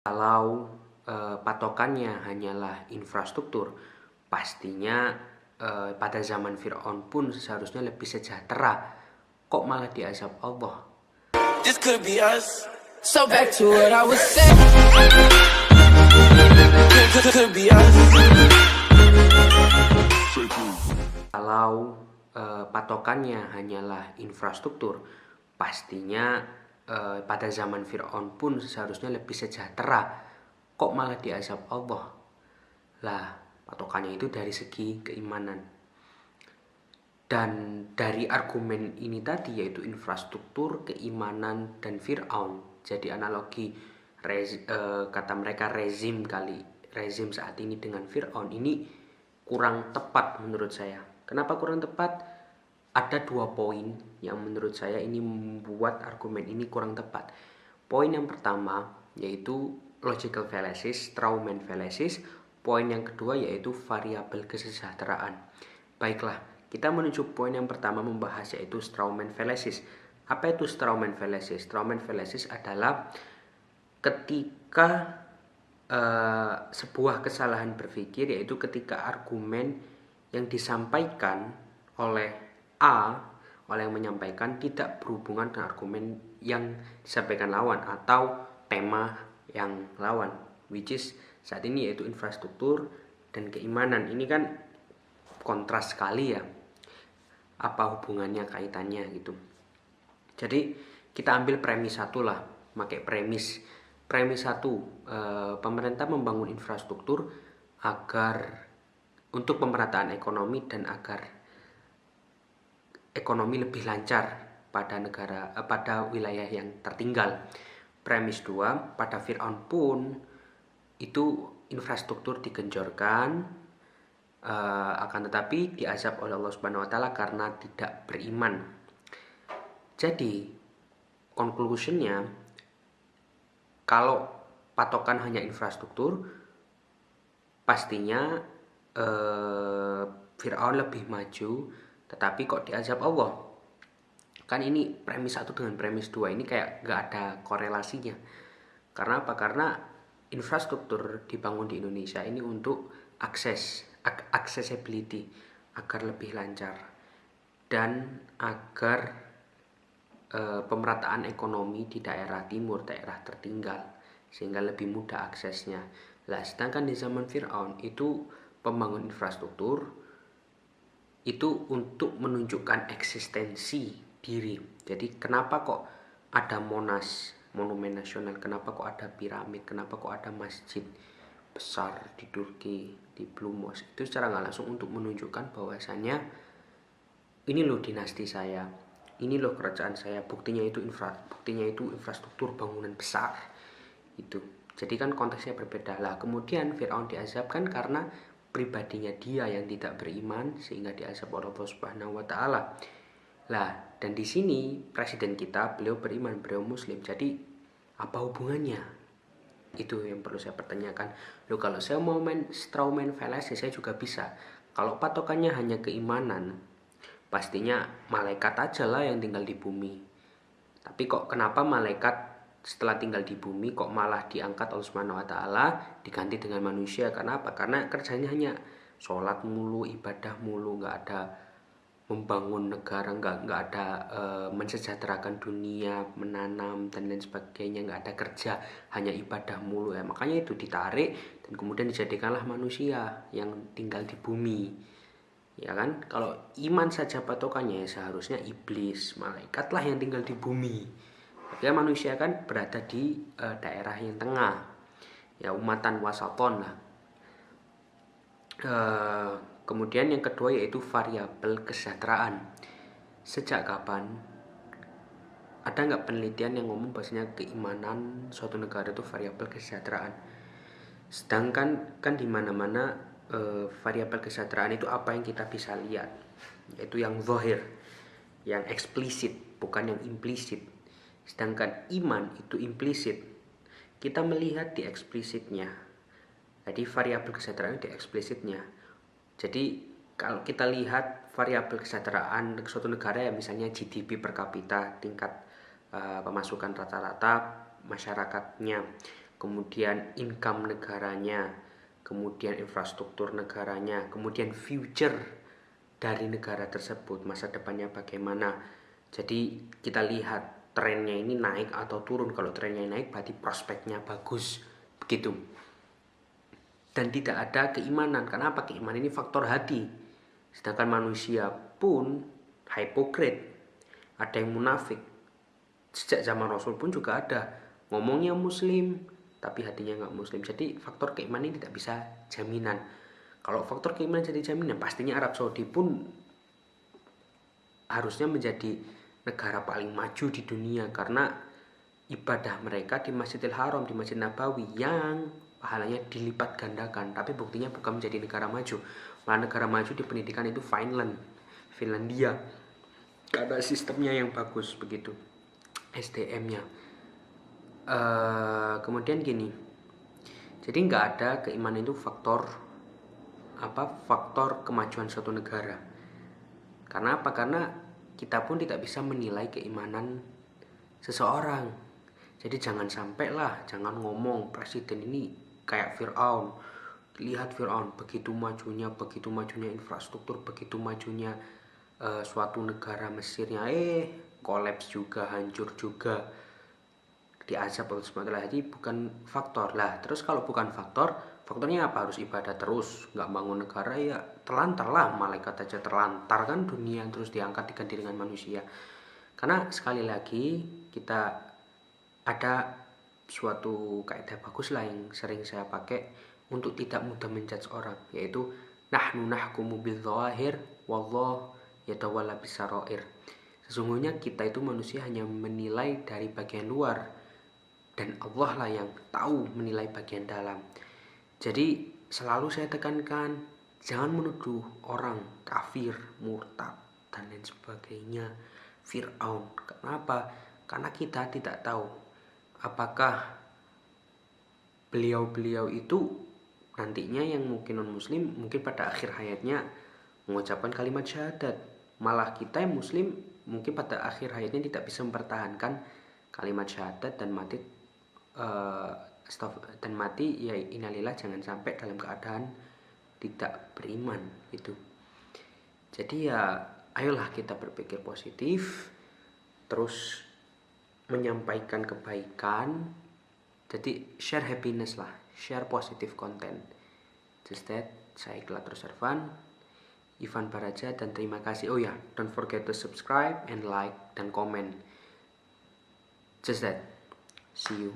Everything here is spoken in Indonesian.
Kalau patokannya hanyalah infrastruktur, pastinya pada zaman Fir'aun pun seharusnya lebih sejahtera. Kok malah diazab Allah? This could be us. So back to what I was saying. Could be us. Kalau patokannya hanyalah infrastruktur, pastinya pada zaman Fir'aun pun seharusnya lebih sejahtera. Kok malah diazab Allah? Lah, patokannya itu dari segi keimanan. Dan dari argumen ini tadi, yaitu infrastruktur, keimanan, dan Fir'aun, jadi analogi kata mereka rezim saat ini dengan Fir'aun ini kurang tepat menurut saya. Kenapa kurang tepat? Ada 2 poin yang menurut saya ini membuat argumen ini kurang tepat. Poin yang pertama yaitu logical fallacies, Strawman fallacies. Poin yang kedua yaitu variabel kesejahteraan. Baiklah, kita menuju poin yang pertama membahas yaitu Strawman fallacies. Apa itu Strawman fallacies? Strawman fallacies adalah ketika sebuah kesalahan berpikir, yaitu ketika argumen yang disampaikan oleh oleh yang menyampaikan tidak berhubungan dengan argumen yang disampaikan lawan atau tema yang lawan, which is saat ini yaitu infrastruktur dan keimanan. Ini kan kontras sekali ya, apa hubungannya, kaitannya gitu. Jadi kita ambil premis satu lah, pakai premis 1, pemerintah membangun infrastruktur agar untuk pemerataan ekonomi dan agar ekonomi lebih lancar pada wilayah yang tertinggal. Premis 2, pada Fir'aun pun itu infrastruktur digenjorkan, akan tetapi diazab oleh Allah Subhanahu wa taala karena tidak beriman. Jadi conclusionnya, kalau patokan hanya infrastruktur, pastinya Fir'aun lebih maju, tetapi kok diazab Allah? Kan ini premis 1 dengan premis 2 ini kayak gak ada korelasinya. Karena apa? Karena infrastruktur dibangun di Indonesia ini untuk accessibility, agar lebih lancar, dan agar pemerataan ekonomi di daerah timur, daerah tertinggal, sehingga lebih mudah aksesnya. Lah, sedangkan di zaman Fir'aun itu pembangun infrastruktur itu untuk menunjukkan eksistensi diri. Jadi kenapa kok ada Monas, monumen nasional, kenapa kok ada piramid, kenapa kok ada masjid besar di Turki, di Blue Mosque, itu secara nggak langsung untuk menunjukkan bahwasannya ini loh dinasti saya, ini loh kerajaan saya, buktinya itu infrastruktur bangunan besar itu. Jadi kan konteksnya berbeda lah. Kemudian Fir'aun diazabkan karena pribadinya dia yang tidak beriman, sehingga diazab oleh Allah Subhanahu wa taala. Lah, dan di sini presiden kita, beliau beriman, beliau muslim. Jadi apa hubungannya? Itu yang perlu saya pertanyakan. Loh, kalau saya mau main strawman fallacy, saya juga bisa. Kalau patokannya hanya keimanan, pastinya malaikat aja lah yang tinggal di bumi. Tapi kok kenapa malaikat setelah tinggal di bumi kok malah diangkat Allah Subhanahu wa taala, diganti dengan manusia? Karena apa? Karena kerjanya hanya sholat mulu, ibadah mulu, nggak ada membangun negara, nggak ada mensejahterakan dunia, menanam dan lain sebagainya, nggak ada kerja, hanya ibadah mulu ya. Makanya itu ditarik dan kemudian dijadikanlah manusia yang tinggal di bumi, ya kan? Kalau iman saja patokannya, ya seharusnya iblis, malaikat lah yang tinggal di bumi. Tapi ya manusia kan berada di daerah yang tengah, ya umatan wasaton lah. Kemudian yang kedua yaitu variabel kesejahteraan. Sejak kapan ada nggak penelitian yang ngomong bahwasanya keimanan suatu negara itu variabel kesejahteraan? Sedangkan kan di mana-mana variabel kesejahteraan itu apa yang kita bisa lihat, yaitu yang zahir, yang eksplisit, bukan yang implisit. Sedangkan iman itu implisit, kita melihat di eksplisitnya. Jadi variabel kesejahteraan di eksplisitnya. Jadi kalau kita lihat variabel kesejahteraan suatu negara, ya misalnya GDP per kapita, tingkat pemasukan rata-rata masyarakatnya, kemudian income negaranya, kemudian infrastruktur negaranya, kemudian future dari negara tersebut, masa depannya bagaimana. Jadi kita lihat trennya ini naik atau turun. Kalau trennya naik berarti prospeknya bagus, begitu. Dan tidak ada keimanan. Kenapa? Keimanan ini faktor hati. Sedangkan manusia pun hipokrit, ada yang munafik. Sejak zaman Rasul pun juga ada, ngomongnya muslim tapi hatinya nggak muslim. Jadi faktor keimanan ini tidak bisa jaminan. Kalau faktor keimanan jadi jaminan, pastinya Arab Saudi pun harusnya menjadi negara paling maju di dunia, karena ibadah mereka di Masjidil Haram, di Masjid Nabawi yang pahalanya dilipat gandakan. Tapi buktinya bukan menjadi negara maju. Malah negara maju di pendidikan itu Finlandia, karena sistemnya yang bagus begitu, SDM-nya. Kemudian gini, jadi nggak ada keimanan itu faktor kemajuan suatu negara. Karena apa? Karena kita pun tidak bisa menilai keimanan seseorang. Jadi jangan jangan ngomong presiden ini kayak Fir'aun. Lihat Fir'aun, begitu majunya infrastruktur, begitu majunya suatu negara, Mesirnya kolaps juga, hancur juga, diazab oleh SWT. Jadi bukan faktor lah. Terus kalau bukan faktornya apa? Harus ibadah terus, nggak bangun negara, ya terlantar lah. Malaikat aja terlantar kan dunia, terus diangkat diganti dengan manusia. Karena sekali lagi kita ada suatu kaidah bagus lah yang sering saya pakai untuk tidak mudah menjudge orang, yaitu nahnu nahkumu bil dzahir wallahu yatawalla bisarair. Sesungguhnya kita itu manusia hanya menilai dari bagian luar, dan Allah lah yang tahu menilai bagian dalam. Jadi selalu saya tekankan, jangan menuduh orang kafir, murtad, dan lain sebagainya, Fir'aun. Kenapa? Karena kita tidak tahu apakah beliau-beliau itu nantinya yang mungkin non-muslim, mungkin pada akhir hayatnya mengucapkan kalimat syahadat. Malah kita yang muslim mungkin pada akhir hayatnya tidak bisa mempertahankan kalimat syahadat dan mati ya innalillah, jangan sampai dalam keadaan tidak beriman itu. Jadi ya ayolah kita berpikir positif, terus menyampaikan kebaikan. Jadi share happiness lah, share positive content. Just that, saya Iqbal Irfan, Ivan Baraja, dan terima kasih. Oh ya, don't forget to subscribe and like dan comment. Just that, see you.